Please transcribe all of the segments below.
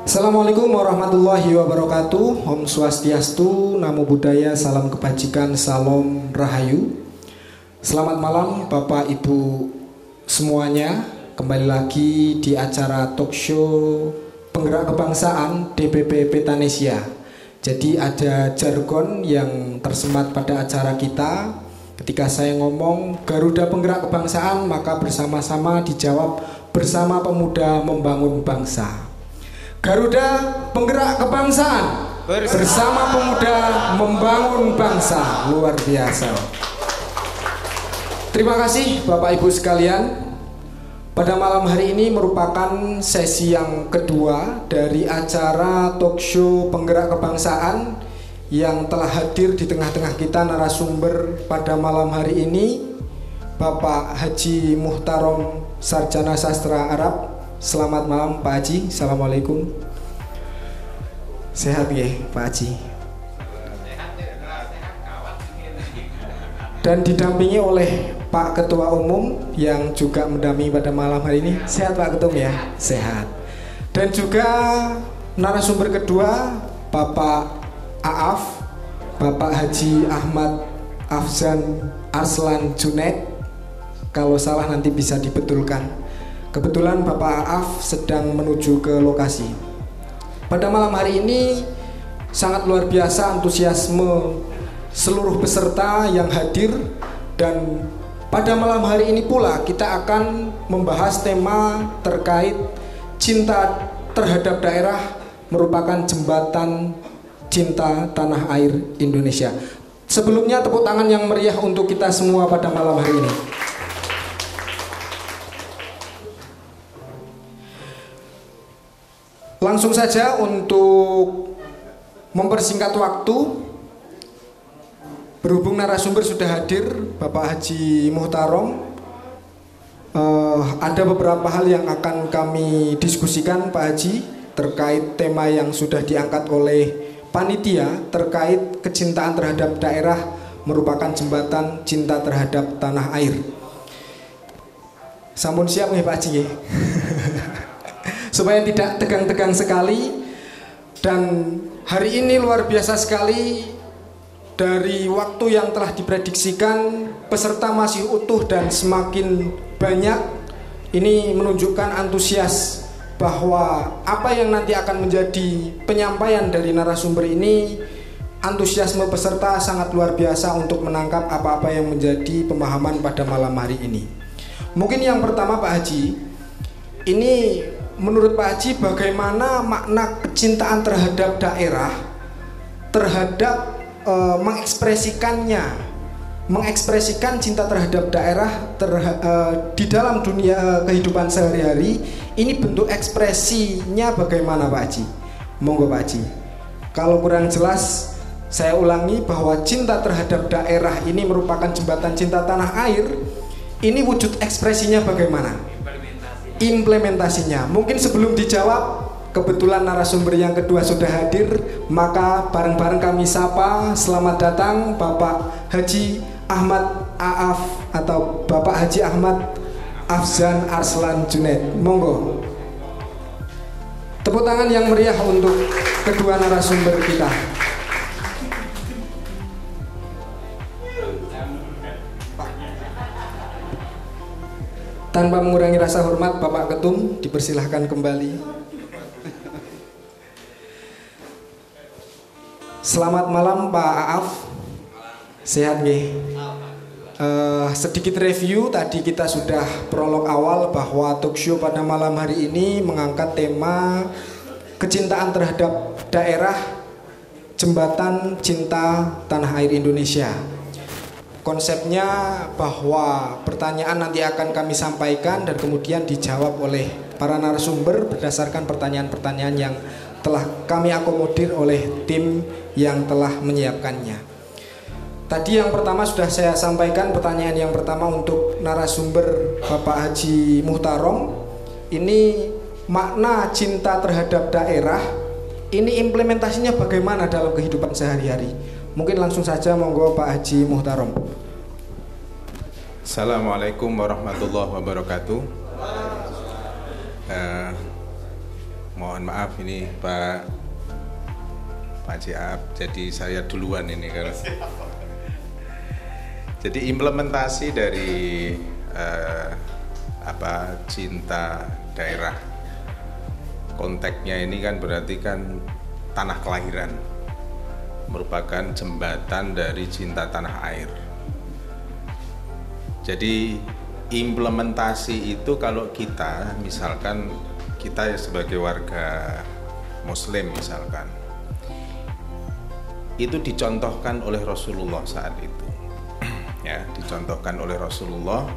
Assalamualaikum warahmatullahi wabarakatuh. Om Swastiastu, Namo Buddhaya, salam kebajikan, salam rahayu. Selamat malam Bapak Ibu semuanya. Kembali lagi di acara talk show Penggerak Kebangsaan DPP Petanesia. Jadi ada jargon yang tersemat pada acara kita. Ketika saya ngomong Garuda Penggerak Kebangsaan, maka bersama-sama dijawab bersama pemuda membangun bangsa. Garuda Penggerak Kebangsaan bersama pemuda membangun bangsa. Luar biasa. Terima kasih Bapak Ibu sekalian. Pada malam hari ini merupakan sesi yang kedua dari acara talk show Penggerak Kebangsaan yang telah hadir di tengah-tengah kita narasumber pada malam hari ini Bapak Haji Muhtarom, Sarjana Sastra Arab. Selamat malam Pak Haji. Assalamualaikum. Sehat ya Pak Haji. Dan didampingi oleh Pak Ketua Umum yang juga mendampingi pada malam hari ini. Sehat Pak Ketum ya? Sehat. Dan juga narasumber kedua Bapak Aaf, Bapak Haji Ahmad Afzan Arslan Junaid. Kalau salah nanti bisa dibetulkan. Kebetulan Bapak Aaf sedang menuju ke lokasi. Pada malam hari ini sangat luar biasa antusiasme seluruh peserta yang hadir. Dan pada malam hari ini pula kita akan membahas tema terkait cinta terhadap daerah merupakan jembatan cinta tanah air Indonesia. Sebelumnya tepuk tangan yang meriah untuk kita semua pada malam hari ini. Langsung saja untuk mempersingkat waktu, berhubung narasumber sudah hadir Bapak Haji Muhtarom, ada beberapa hal yang akan kami diskusikan Pak Haji terkait tema yang sudah diangkat oleh panitia terkait kecintaan terhadap daerah merupakan jembatan cinta terhadap tanah air. Sampun siap nih Pak Haji? Supaya tidak tegang-tegang sekali. Dan hari ini luar biasa sekali. Dari waktu yang telah diprediksikan, peserta masih utuh dan semakin banyak. Ini menunjukkan antusias bahwa apa yang nanti akan menjadi penyampaian dari narasumber ini, antusiasme peserta sangat luar biasa untuk menangkap apa-apa yang menjadi pemahaman pada malam hari ini. Mungkin yang pertama Pak Haji, ini menurut Pak Haji bagaimana makna kecintaan terhadap daerah, terhadap mengekspresikan cinta terhadap daerah di dalam dunia kehidupan sehari-hari. Ini bentuk ekspresinya bagaimana Pak Haji? Monggo Pak Haji. Kalau kurang jelas saya ulangi bahwa cinta terhadap daerah ini merupakan jembatan cinta tanah air. Ini wujud ekspresinya bagaimana? Implementasinya. Mungkin sebelum dijawab, kebetulan narasumber yang kedua sudah hadir, maka bareng-bareng kami sapa. Selamat datang Bapak Haji Ahmad Aaf atau Bapak Haji Ahmad Afzan Arslan Junaid. Monggo. Tepuk tangan yang meriah untuk kedua narasumber kita. Tanpa mengurangi rasa hormat, Bapak Ketum dipersilahkan kembali. Selamat malam Pak Aaf. Sehat nggih? Sedikit review, tadi kita sudah prolog awal bahwa talk show pada malam hari ini mengangkat tema kecintaan terhadap daerah jembatan cinta tanah air Indonesia. Konsepnya bahwa pertanyaan nanti akan kami sampaikan dan kemudian dijawab oleh para narasumber berdasarkan pertanyaan-pertanyaan yang telah kami akomodir oleh tim yang telah menyiapkannya. Tadi yang pertama sudah saya sampaikan, pertanyaan yang pertama untuk narasumber Bapak Haji Muhtarom. Ini makna cinta terhadap daerah, ini implementasinya bagaimana dalam kehidupan sehari-hari? Mungkin langsung saja monggo Pak Haji Muhtarom. Assalamualaikum warahmatullahi wabarakatuh. Mohon Mohon maaf ini Pak Ciap, jadi saya duluan ini kalau. Jadi implementasi dari cinta daerah, konteksnya ini kan berarti kan tanah kelahiran, merupakan jembatan dari cinta tanah air. Jadi implementasi itu kalau kita misalkan kita sebagai warga Muslim misalkan, itu dicontohkan oleh Rasulullah saat itu. Ya, dicontohkan oleh Rasulullah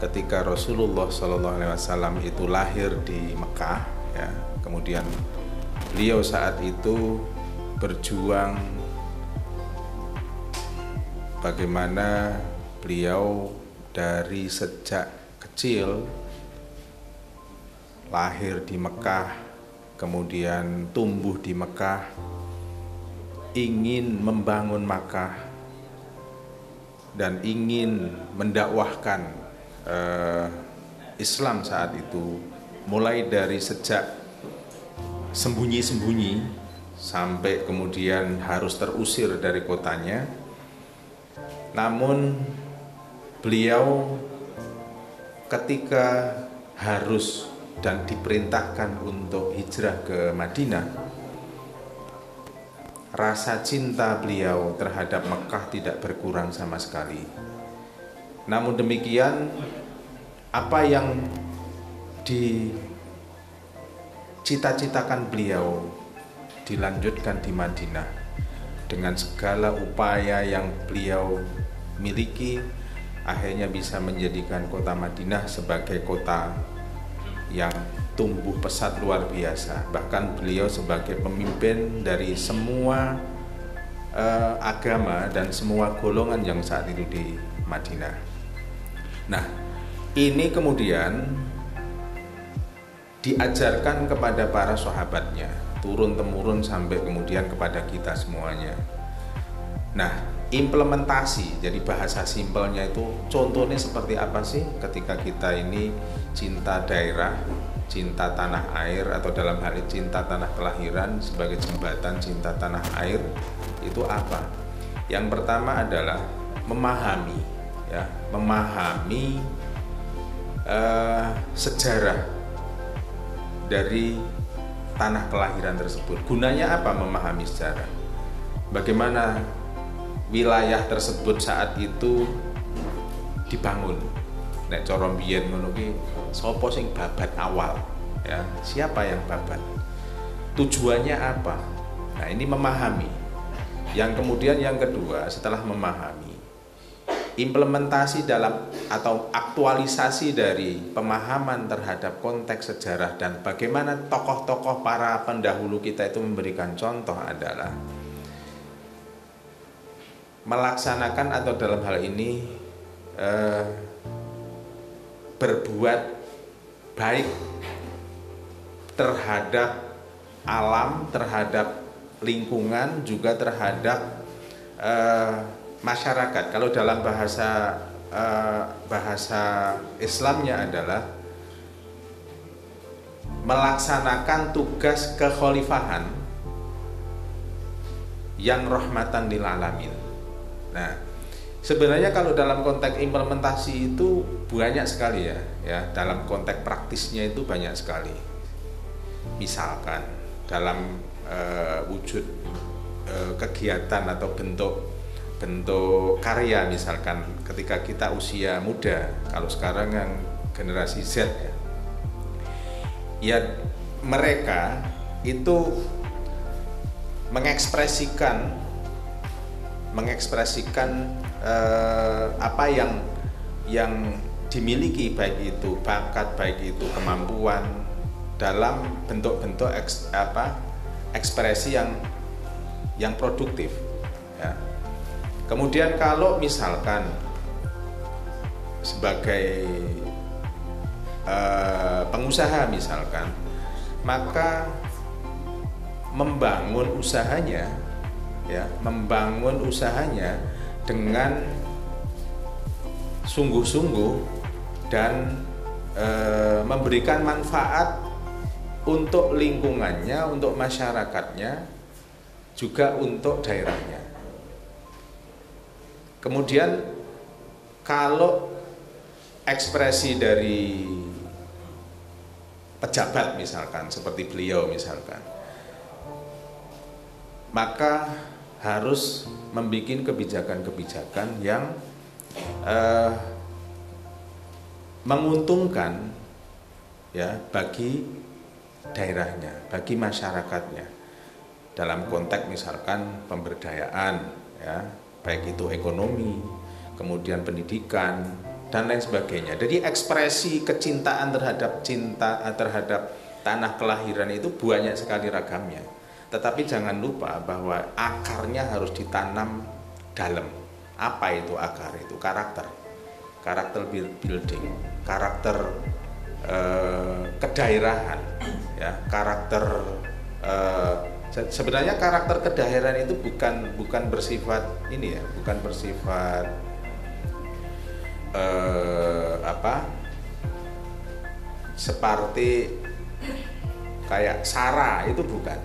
ketika Rasulullah SAW itu lahir di Mekah, ya. Kemudian beliau saat itu berjuang bagaimana beliau dari sejak kecil lahir di Mekah, kemudian tumbuh di Mekah, ingin membangun Mekah dan ingin mendakwahkan Islam saat itu, mulai dari sejak sembunyi-sembunyi sampai kemudian harus terusir dari kotanya. Namun beliau ketika harus dan diperintahkan untuk hijrah ke Madinah, rasa cinta beliau terhadap Mekah tidak berkurang sama sekali. Namun demikian, apa yang dicita-citakan beliau dilanjutkan di Madinah dengan segala upaya yang beliau miliki, akhirnya bisa menjadikan kota Madinah sebagai kota yang tumbuh pesat luar biasa. Bahkan beliau sebagai pemimpin dari semua agama dan semua golongan yang saat itu di Madinah. Nah, ini kemudian diajarkan kepada para sahabatnya, turun-temurun sampai kemudian kepada kita semuanya. Nah, implementasi, jadi bahasa simpelnya itu contohnya seperti apa sih ketika kita ini cinta daerah, cinta tanah air, atau dalam hal ini cinta tanah kelahiran sebagai jembatan cinta tanah air, itu apa? Yang pertama adalah memahami, ya, memahami sejarah dari tanah kelahiran tersebut. Gunanya apa memahami sejarah? Bagaimana wilayah tersebut saat itu dibangun? Nek cara mbiyen ngono ki, sapa sing babat awal, ya, siapa yang babat, tujuannya apa? Nah, ini memahami. Yang kemudian yang kedua, setelah memahami, implementasi dalam atau aktualisasi dari pemahaman terhadap konteks sejarah dan bagaimana tokoh-tokoh para pendahulu kita itu memberikan contoh adalah melaksanakan atau dalam hal ini berbuat baik terhadap alam, terhadap lingkungan, juga terhadap masyarakat. Kalau dalam bahasa Islamnya adalah melaksanakan tugas kekhalifahan yang rahmatan lil alamin. Nah, sebenarnya kalau dalam konteks implementasi itu banyak sekali ya, dalam konteks praktisnya itu banyak sekali. Misalkan dalam wujud kegiatan atau bentuk karya, misalkan ketika kita usia muda, kalau sekarang yang generasi Z ya mereka itu mengekspresikan apa yang dimiliki, baik itu bakat, baik itu kemampuan, dalam bentuk-bentuk ekspresi yang produktif, ya. Kemudian kalau misalkan sebagai pengusaha misalkan, maka membangun usahanya dengan sungguh-sungguh dan memberikan manfaat untuk lingkungannya, untuk masyarakatnya, juga untuk daerahnya. Kemudian kalau ekspresi dari pejabat misalkan, seperti beliau misalkan, maka harus membuat kebijakan-kebijakan yang menguntungkan ya bagi daerahnya, bagi masyarakatnya. Dalam konteks misalkan pemberdayaan ya, baik itu ekonomi, kemudian pendidikan dan lain sebagainya. Jadi ekspresi kecintaan terhadap tanah kelahiran itu banyak sekali ragamnya. Tetapi jangan lupa bahwa akarnya harus ditanam dalam. Apa itu akar? Itu karakter building, karakter kedaerahan, ya, karakter sebenarnya karakter kedaerahan itu bukan bersifat ini ya, bukan bersifat seperti kayak sara, itu bukan.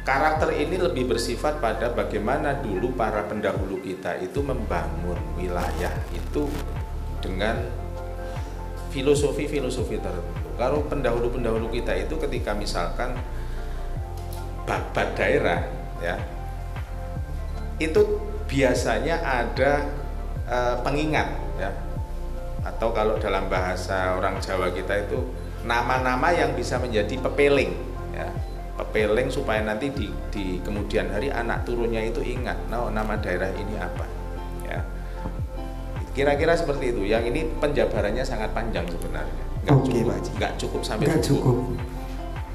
Karakter ini lebih bersifat pada bagaimana dulu para pendahulu kita itu membangun wilayah itu dengan filosofi tertentu. Kalau pendahulu kita itu ketika misalkan babat daerah ya, itu biasanya ada pengingat ya, atau kalau dalam bahasa orang Jawa kita itu nama-nama yang bisa menjadi pepeling ya, pepeling supaya nanti di kemudian hari anak turunnya itu ingat, nah, nama daerah ini apa ya, kira-kira seperti itu. Yang ini penjabarannya sangat panjang sebenarnya, nggak cukup sampai cukup.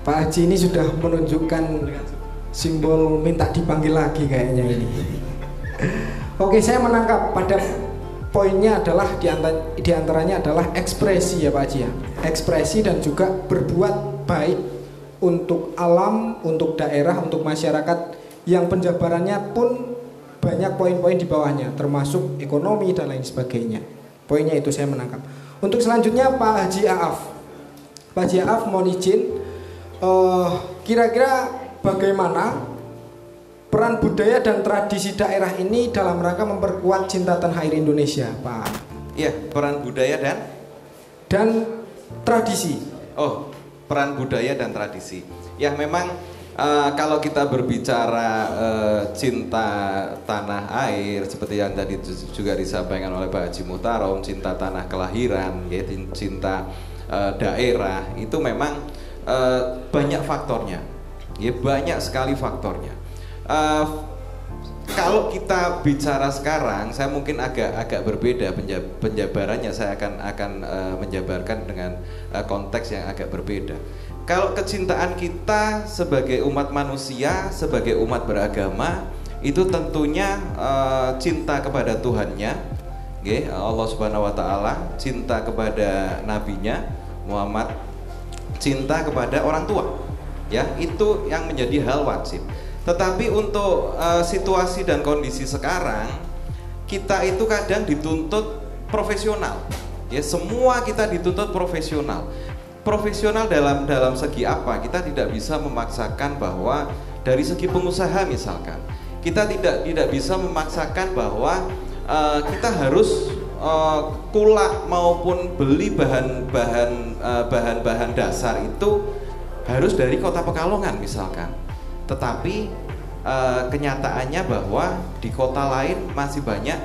Pak Haji ini sudah menunjukkan simbol minta dipanggil lagi kayaknya ini. Oke, saya menangkap pada poinnya adalah diantaranya adalah ekspresi ya Pak Haji ya. Ekspresi dan juga berbuat baik untuk alam, untuk daerah, untuk masyarakat, yang penjabarannya pun banyak poin-poin di bawahnya, termasuk ekonomi dan lain sebagainya. Poinnya itu saya menangkap. Untuk selanjutnya Pak Haji Aaf. Pak Haji Aaf mohon izin, kira-kira bagaimana peran budaya dan tradisi daerah ini dalam rangka memperkuat cinta tanah air Indonesia, Pak? Iya, peran budaya dan tradisi. Oh, peran budaya dan tradisi. Ya memang kalau kita berbicara cinta tanah air, seperti yang tadi juga disampaikan oleh Pak Haji Muhtarom, cinta tanah kelahiran, ya, cinta daerah, itu memang banyak faktornya, ya, banyak sekali faktornya. Kalau kita bicara sekarang, saya mungkin agak berbeda penjabarannya. Saya akan menjabarkan dengan konteks yang agak berbeda. Kalau kecintaan kita sebagai umat manusia, sebagai umat beragama, itu tentunya cinta kepada Tuhannya, okay, Allah Subhanahu Wa Taala, cinta kepada nabinya Muhammad, cinta kepada orang tua, ya, itu yang menjadi hal wajib. Tetapi untuk situasi dan kondisi sekarang, kita itu kadang dituntut profesional, ya, semua kita dituntut profesional. Profesional dalam segi apa? Kita tidak bisa memaksakan bahwa dari segi pengusaha misalkan, kita tidak bisa memaksakan bahwa kita harus kulak maupun beli bahan-bahan dasar itu harus dari Kota Pekalongan misalkan. Tetapi kenyataannya bahwa di kota lain masih banyak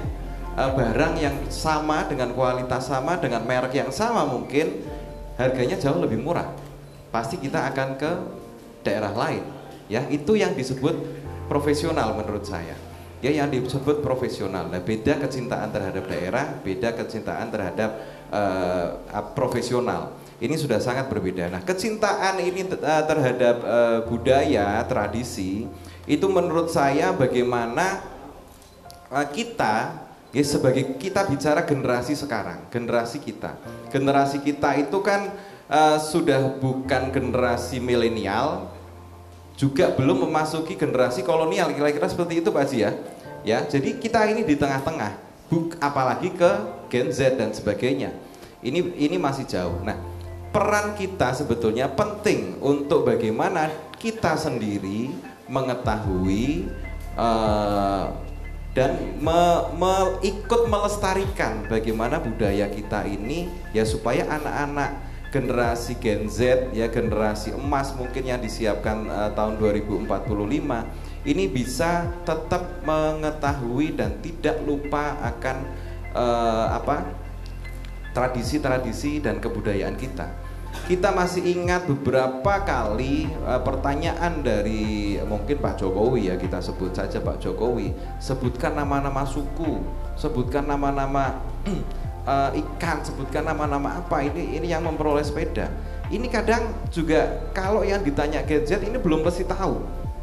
barang yang sama, dengan kualitas sama, dengan merek yang sama, mungkin harganya jauh lebih murah. Pasti kita akan ke daerah lain, ya. Itu yang disebut profesional menurut saya, ya, yang disebut profesional. Nah, beda kecintaan terhadap daerah, beda kecintaan terhadap profesional. Ini sudah sangat berbeda. Nah, kecintaan ini terhadap budaya, tradisi, itu menurut saya bagaimana kita, ya, sebagai kita bicara generasi sekarang, generasi kita itu kan sudah bukan generasi milenial, juga belum memasuki generasi kolonial, kira-kira seperti itu Pak Haji ya. Ya, jadi kita ini di tengah-tengah, apalagi ke Gen Z dan sebagainya. Ini masih jauh. Nah, peran kita sebetulnya penting untuk bagaimana kita sendiri mengetahui dan ikut melestarikan bagaimana budaya kita ini, ya supaya anak-anak generasi Gen Z, ya generasi emas mungkin yang disiapkan tahun 2045 ini bisa tetap mengetahui dan tidak lupa akan tradisi-tradisi dan kebudayaan kita. Kita masih ingat beberapa kali pertanyaan dari mungkin Pak Jokowi, ya kita sebut saja Pak Jokowi, sebutkan nama-nama suku, sebutkan nama-nama ikan, sebutkan nama-nama apa, ini yang memperoleh sepeda. Ini kadang juga kalau yang ditanya Gen Z ini belum pasti tahu.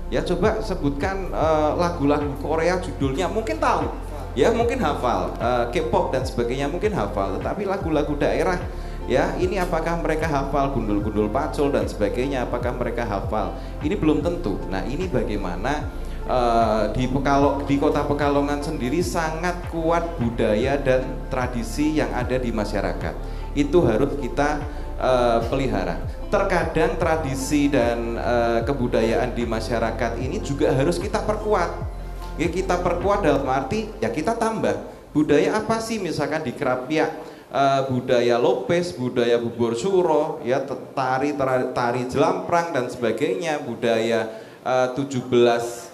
Ya coba sebutkan lagu-lagu Korea judulnya mungkin tahu, ya mungkin hafal, K-pop dan sebagainya mungkin hafal, tetapi lagu-lagu daerah, ya ini apakah mereka hafal, gundul-gundul pacul dan sebagainya, apakah mereka hafal, ini belum tentu. Nah ini bagaimana di kota Pekalongan sendiri sangat kuat budaya dan tradisi yang ada di masyarakat, itu harus kita pelihara. Terkadang tradisi dan kebudayaan di masyarakat ini juga harus kita perkuat, ya kita perkuat dalam arti ya kita tambah budaya apa sih, misalkan di Krapyak budaya Lopes, budaya Bubur Suro, ya tari jelamprang dan sebagainya, budaya 17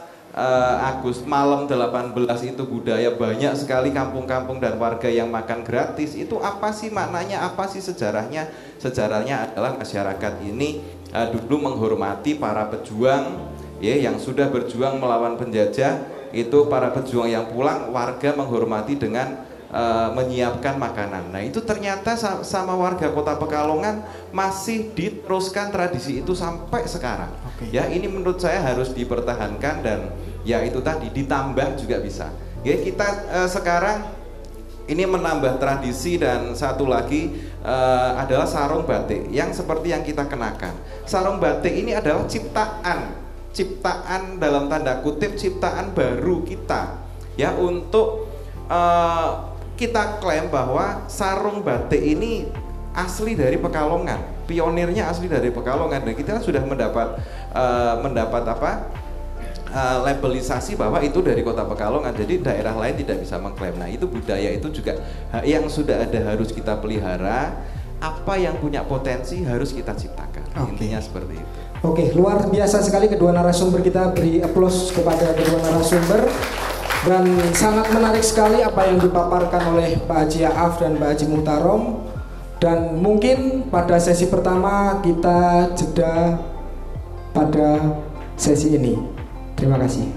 Agustus malam 18 itu budaya banyak sekali kampung-kampung dan warga yang makan gratis. Itu apa sih maknanya, apa sih sejarahnya? Sejarahnya adalah masyarakat ini dulu menghormati para pejuang, ya yang sudah berjuang melawan penjajah. Itu para pejuang yang pulang, warga menghormati dengan menyiapkan makanan. Nah itu ternyata sama warga kota Pekalongan masih diteruskan tradisi itu sampai sekarang. Ya ini menurut saya harus dipertahankan dan ya itu tadi ditambah juga bisa. Ya kita sekarang ini menambah tradisi dan satu lagi adalah sarung batik yang seperti yang kita kenakan. Sarung batik ini adalah ciptaan dalam tanda kutip, ciptaan baru kita, ya untuk kita klaim bahwa sarung batik ini asli dari Pekalongan, pionirnya asli dari Pekalongan, dan kita sudah mendapat labelisasi bahwa itu dari kota Pekalongan, jadi daerah lain tidak bisa mengklaim. Nah itu budaya itu juga yang sudah ada harus kita pelihara, apa yang punya potensi harus kita ciptakan. Intinya seperti itu. Oke, luar biasa sekali kedua narasumber, kita beri aplaus kepada kedua narasumber. Dan sangat menarik sekali apa yang dipaparkan oleh Pak Haji Aaf dan Pak Haji Muhtarom. Dan mungkin pada sesi pertama kita jeda pada sesi ini. Terima kasih.